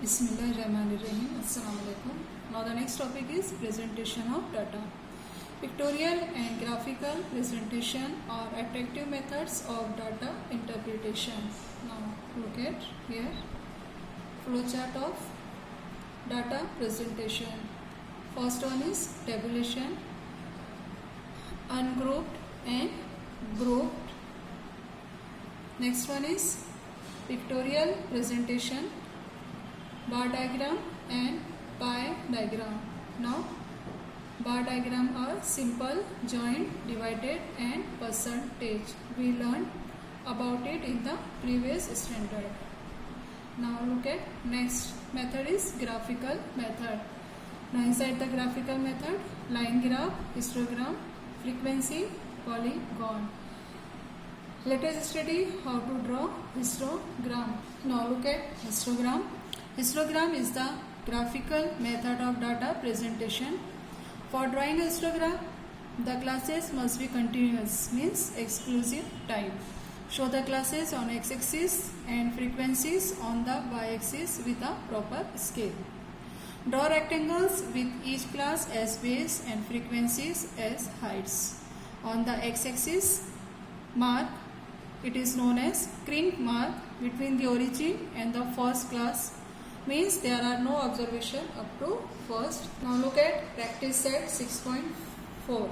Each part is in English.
Bismillahirrahmanirrahim. Assalamu alaikum. Now the next topic is presentation of data. Pictorial and graphical presentation are attractive methods of data interpretation. Now look at here flowchart of data presentation. First one is tabulation, ungrouped and grouped. Next one is pictorial presentation, bar diagram and pie diagram. Now bar diagram are simple, joint, divided and percentage. We learned about it in the previous standard. Now look at next method is graphical method. Now inside the graphical method, line graph, histogram, frequency, polygon. Let us study how to draw histogram. Now look at histogram. Histogram is the graphical method of data presentation. For drawing a histogram, the classes must be continuous, means exclusive type. Show the classes on x-axis and frequencies on the y-axis with a proper scale. Draw rectangles with each class as base and frequencies as heights. On the x-axis, mark, it is known as crank mark, between the origin and the first class, means there are no observation up to first. Now look at practice set 6.4.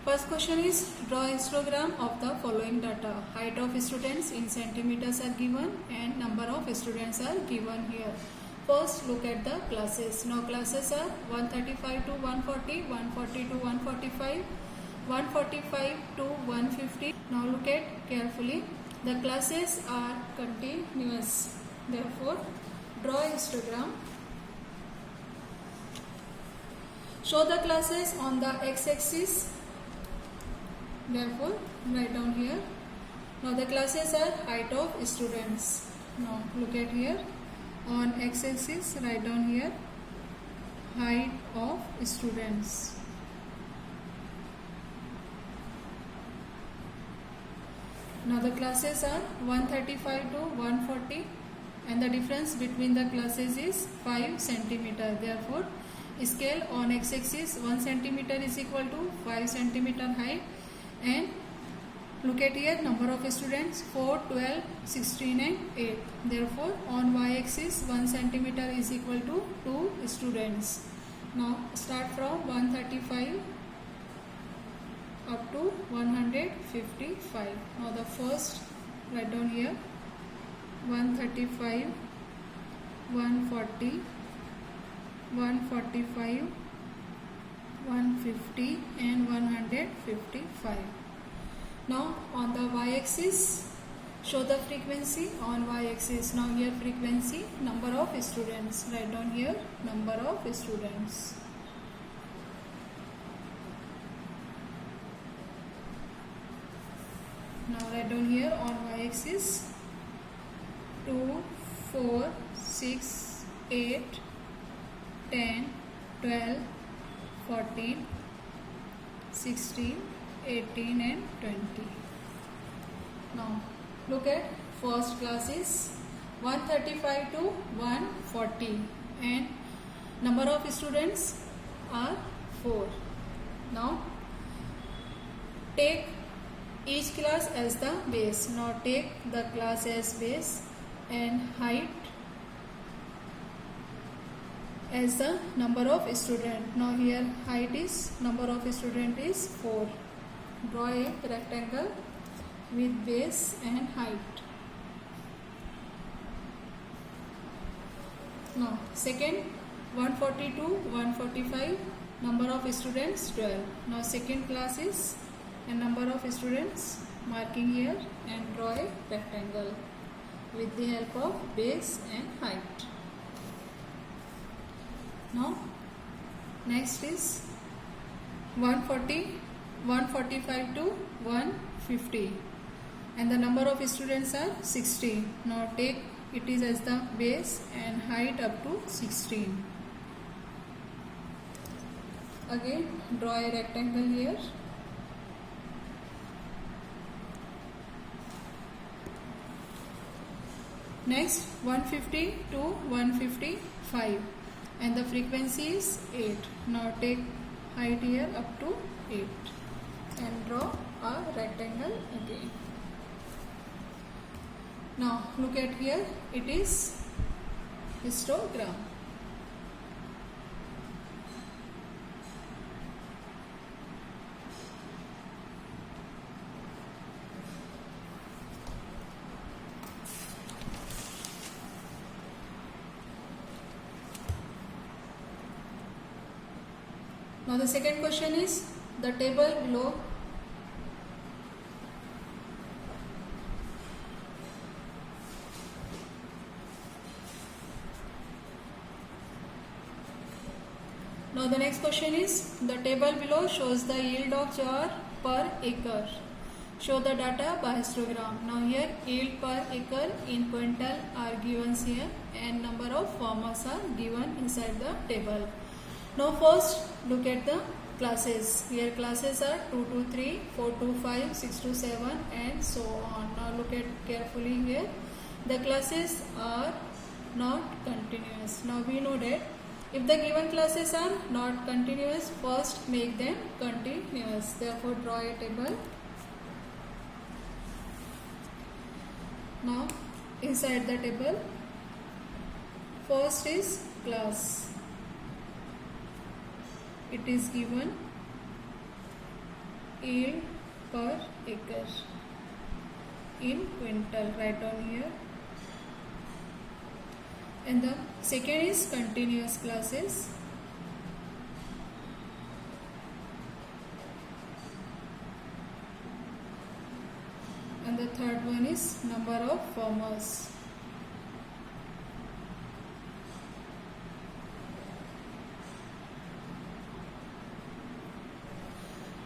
First question is draw histogram of the following data. Height of students in centimeters are given and number of students are given here. First look at the classes. Now classes are 135 to 140, 140 to 145, 145 to 150. Now look at carefully. The classes are continuous. Therefore, draw a histogram. Show the classes on the x-axis. Therefore, write down here. Now the classes are height of students. Now look at here. On x-axis, write down here height of students. Now the classes are 135 to 140 and the difference between the classes is 5 centimeter. Therefore, scale on x-axis 1 centimeter is equal to 5 centimeter height, and look at here number of students 4, 12, 16 and 8. Therefore, on y-axis 1 centimeter is equal to 2 students. Now start from 135 up to 155. Now the first, write down here 135, 140, 145, 150 and 155. Now on the y-axis, show the frequency on y-axis. Now here frequency, number of students. Write down here number of students. Now write down here on y-axis 2, 4, 6, 8, 10, 12, 14, 16, 18 and 20. Now look at first classes 135 to 140 and number of students are 4. Now take each class as the base. Now take the class as base and height as the number of student. Now here height is, number of student is 4. Draw a rectangle with base and height. Now second 140 to 145, number of students 12. Now second class is and number of students, marking here and draw a rectangle with the help of base and height. Now next is 140, 145 to 150 and the number of students are 16. Now take it is as the base and height up to 16. Again draw a rectangle here. Next 150 to 155 and the frequency is 8. Now take height here up to 8 and draw a rectangle again. Now look at here, it is histogram. Now the second question is the table below. Now the next question is the table below shows the yield of jar per acre. Show the data by histogram. Now here yield per acre in quintal are given here and number of farmers are given inside the table. Now first look at the classes. Here classes are 2 to 3, 4 to 5, 6 to 7 and so on. Now look at carefully here. The classes are not continuous. Now we know that if the given classes are not continuous, first make them continuous. Therefore draw a table. Now inside the table, first is class. It is given yield per acre in quintal, write down here. And the second is continuous classes. And the third one is number of farmers.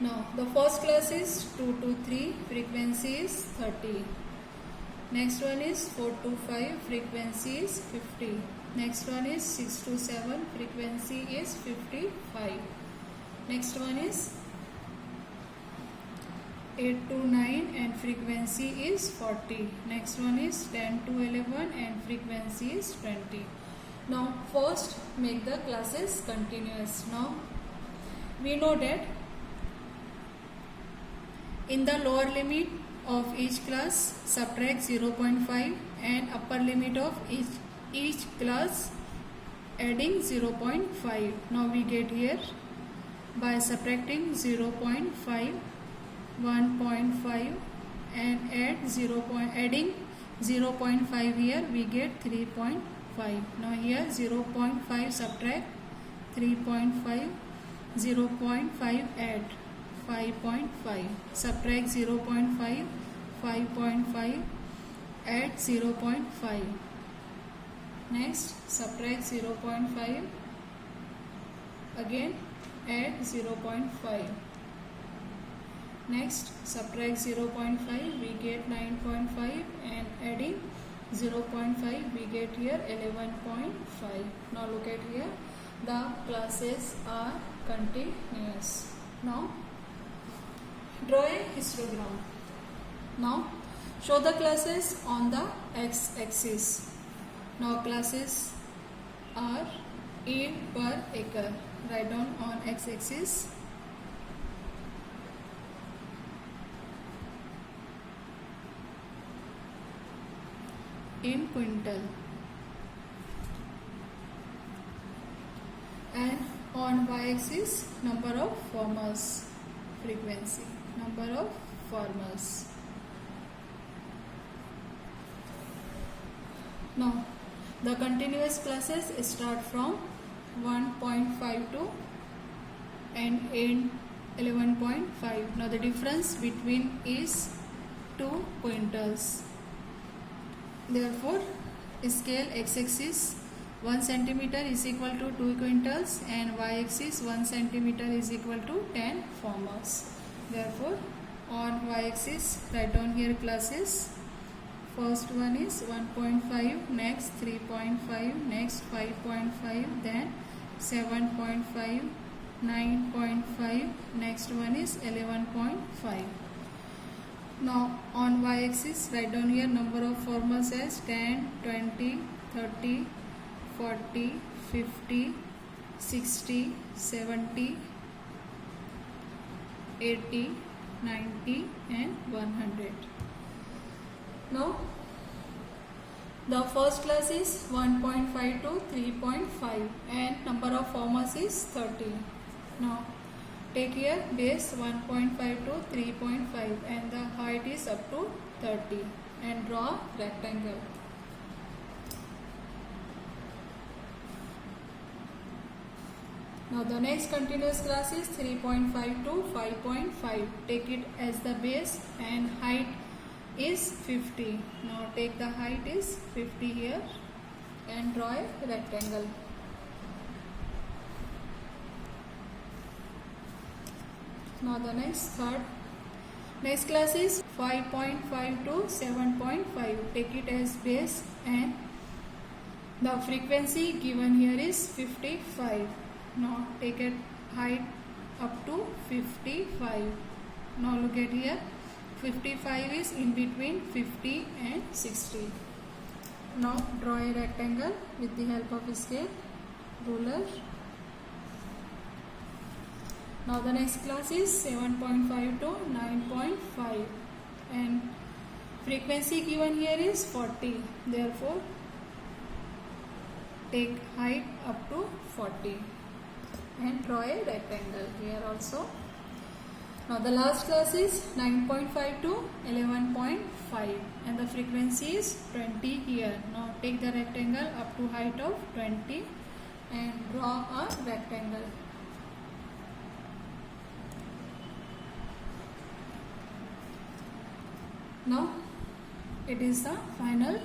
Now the first class is 2 to 3, frequency is 30. Next one is 4 to 5, frequency is 50. Next one is 6 to 7, frequency is 55. Next one is 8 to 9 and frequency is 40. Next one is 10 to 11 and frequency is 20. Now first make the classes continuous. Now we know that in the lower limit of each class subtract 0.5 and upper limit of each class adding 0.5. Now we get here by subtracting 0.5, 1.5 and adding 0.5 here we get 3.5. Now here 0.5 subtract 3.5, 0.5 add 5.5, subtract 0.5, 5.5, add 0.5. Next subtract 0.5, again add 0.5. Next subtract 0.5, we get 9.5 and adding 0.5 we get here 11.5. Now look at here, the classes are continuous. Now draw a histogram. Now show the classes on the x-axis. Now classes are yield per acre. Write down on x-axis. In quintal. And on y-axis number of farmers, frequency, number of farmers. Now the continuous classes start from 1.52 and end 11.5. Now the difference between is 2 quintals. Therefore scale x-axis 1 centimeter is equal to 2 quintals and y-axis 1 centimeter is equal to 10 farmers. Therefore on y-axis write down here classes. First one is 1.5, next 3.5, next 5.5, then 7.5, 9.5, next one is 11.5. Now on y-axis, write down here number of formers as 10, 20, 30, 40, 50, 60, 70, 80, 90 and 100. Now the first class is 1.5 to 3.5 and number of formers is 30. Now take here base 1.5 to 3.5 and the height is up to 30 and draw a rectangle. Now the next continuous class is 3.5 to 5.5. Take it as the base and height is 50. Now take the height is 50 here and draw a rectangle. Now the next class is 5.5 to 7.5. Take it as base and the frequency given here is 55. Now take a height up to 55. Now look at here, 55 is in between 50 and 60. Now draw a rectangle with the help of a scale, ruler. Now the next class is 7.5 to 9.5 and frequency given here is 40. Therefore take height up to 40 and draw a rectangle here also. Now the last class is 9.5 to 11.5 and the frequency is 20 here. Now take the rectangle up to height of 20 and draw a rectangle. Now it is the final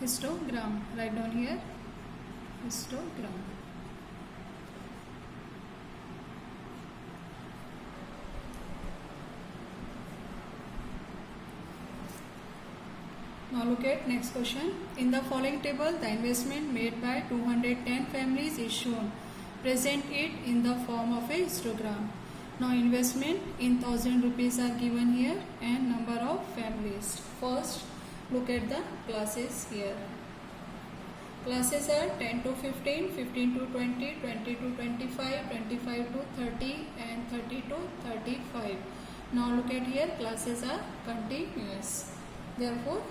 histogram. Write down here histogram. Now look at next question. In the following table, the investment made by 210 families is shown. Present it in the form of a histogram. Now investment in 1000 rupees are given here and number of families. First look at the classes here. Classes are 10 to 15, 15 to 20, 20 to 25, 25 to 30 and 30 to 35. Now look at here, classes are continuous. Therefore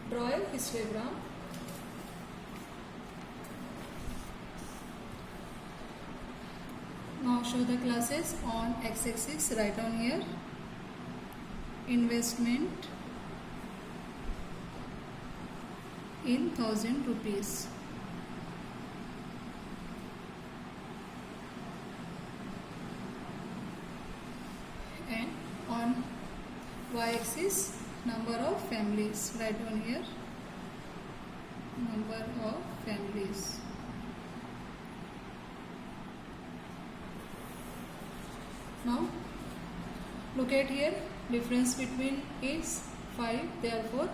draw a histogram. Now show the classes on x-axis. Write down here investment in 1000 rupees. And on y-axis number of families. Write down here number of families. Now look at here, difference between is 5. Therefore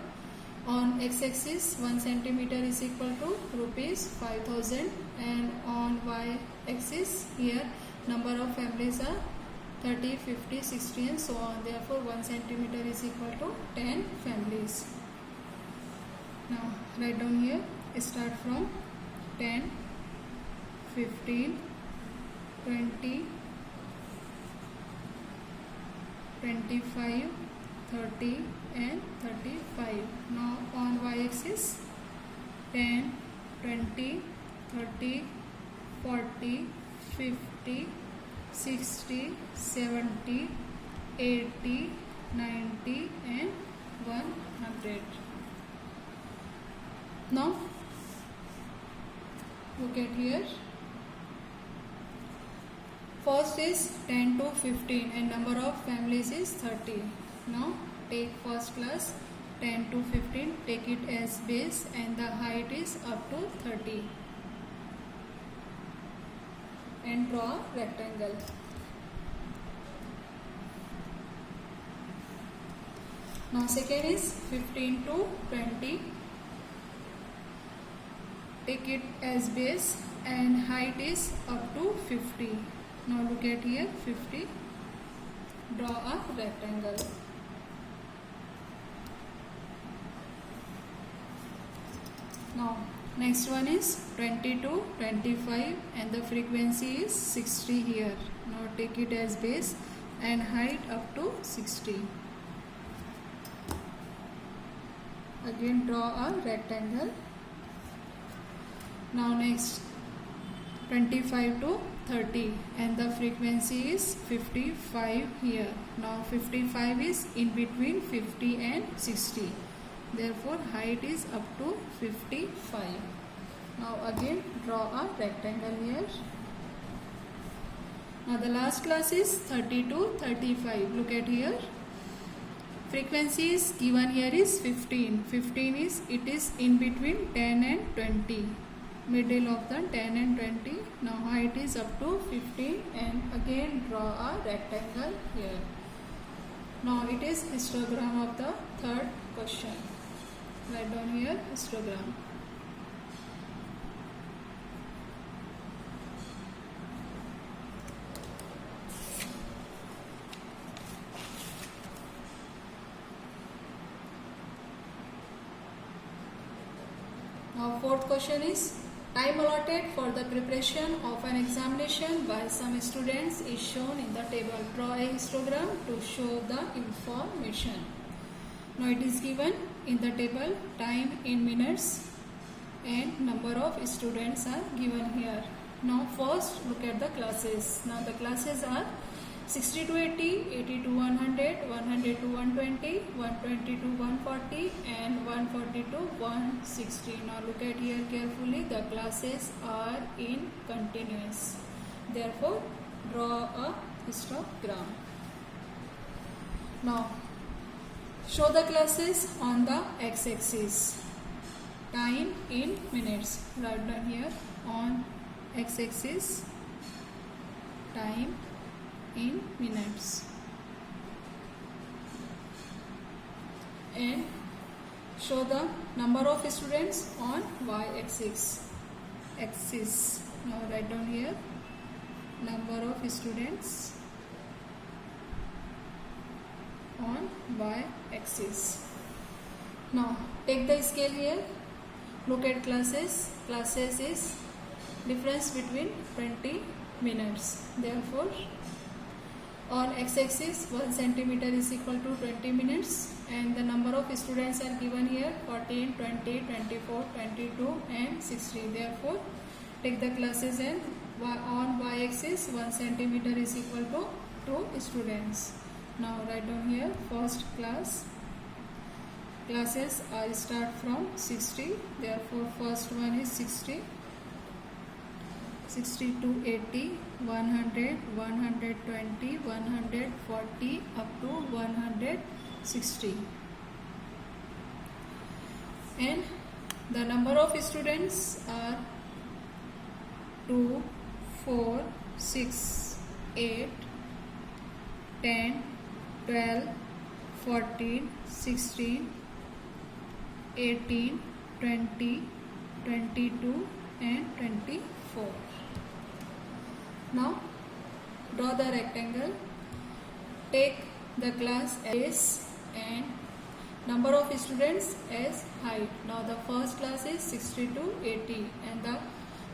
on x-axis 1 centimeter is equal to rupees 5000 and on y-axis here number of families are 30, 50, 60 and so on. Therefore 1 centimeter is equal to 10 families. Now write down here, start from 10, 15, 20, 25, 30 and 35. Now on y-axis 10, 20, 30, 40, 50, 60, 70, 80, 90 and 100. Now look at here. First is 10 to 15 and number of families is 30. Now take first class 10 to 15, take it as base and the height is up to 30 and draw a rectangle. Now second is 15 to 20, take it as base and height is up to 50. Now look at here 50, draw a rectangle. Now next one is 20 to 25 and the frequency is 60 here. Now take it as base and height up to 60. Again draw a rectangle. Now next 25 to 30 and the frequency is 55 here. Now 55 is in between 50 and 60. Therefore height is up to 55. Now again draw a rectangle here. Now the last class is 30 to 35. Look at here. Frequency is given here is 15. 15 is in between 10 and 20. Middle of the 10 and 20. Now height is up to 15 and again draw a rectangle here. Now it is histogram of the third question. Write down here histogram. Now fourth question is time allotted for the preparation of an examination by some students is shown in the table. Draw a histogram to show the information. Now it is given in the table time in minutes and number of students are given here. Now first look at the classes. Now the classes are 60 to 80, 80 to 100, 100 to 120, 120 to 140 and 140 to 160. Now look at here carefully. The classes are in continuous. Therefore draw a histogram. Now show the classes on the x-axis. Time in minutes. Write down here on x-axis time in minutes. And show the number of students on y-axis. Now write down here number of students on y-axis. Now take the scale here. Look at classes. Classes is difference between 20 minutes. Therefore on x-axis 1 centimeter is equal to 20 minutes and the number of students are given here 14, 20, 24, 22 and 60. Therefore take the classes and on y-axis 1 centimeter is equal to 2 students. Now write down here first class. Classes are start from 60. Therefore first one is 60. 60 to 80, 100, 120, 140 up to 160. And the number of students are 2, 4, 6, 8, 10, 12, 14, 16, 18, 20, 22 and 24. Now draw the rectangle. Take the class as and number of students as height. Now the first class is 60 to 80 and the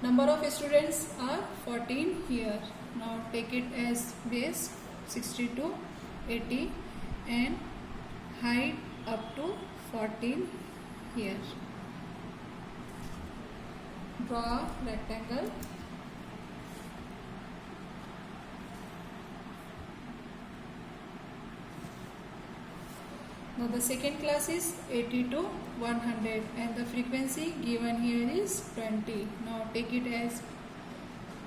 number of students are 14 here. Now take it as base 60 to 80 and height up to 14 here. Draw rectangle. Now the second class is 80 to 100 and the frequency given here is 20. Now take it as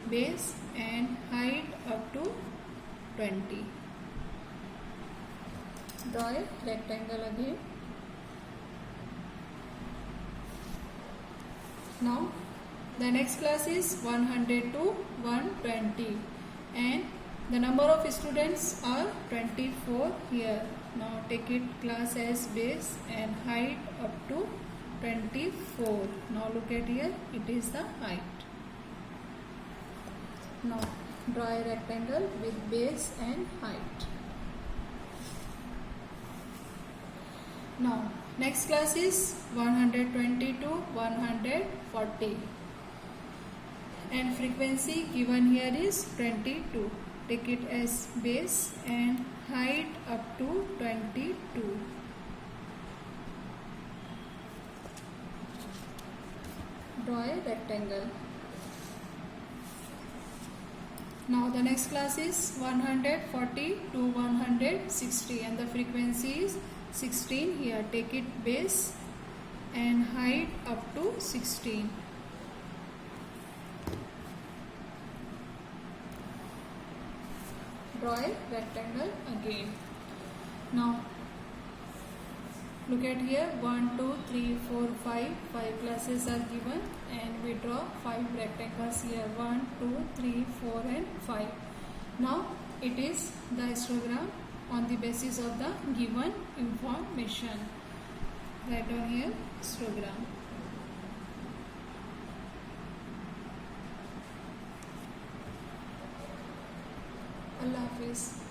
base and height up to 20. Draw a rectangle again. Now the next class is 100 to 120 and the number of students are 24 here. Now take it class as base and height up to 24. Now look at here, it is the height. Now draw a rectangle with base and height. Now Next class is 120 to 140 and frequency given here is 22. Take it as base and height up to 22. Draw a rectangle. Now the next class is 140 to 160 and the frequency is 16 here. Take it base and height up to 16. Draw a rectangle again. Now look at here, 1, 2, 3, 4, 5. 5 classes are given and we draw 5 rectangles here. 1, 2, 3, 4 and 5. Now it is the histogram on the basis of the given information. Write down here histogram. Allah Hafiz.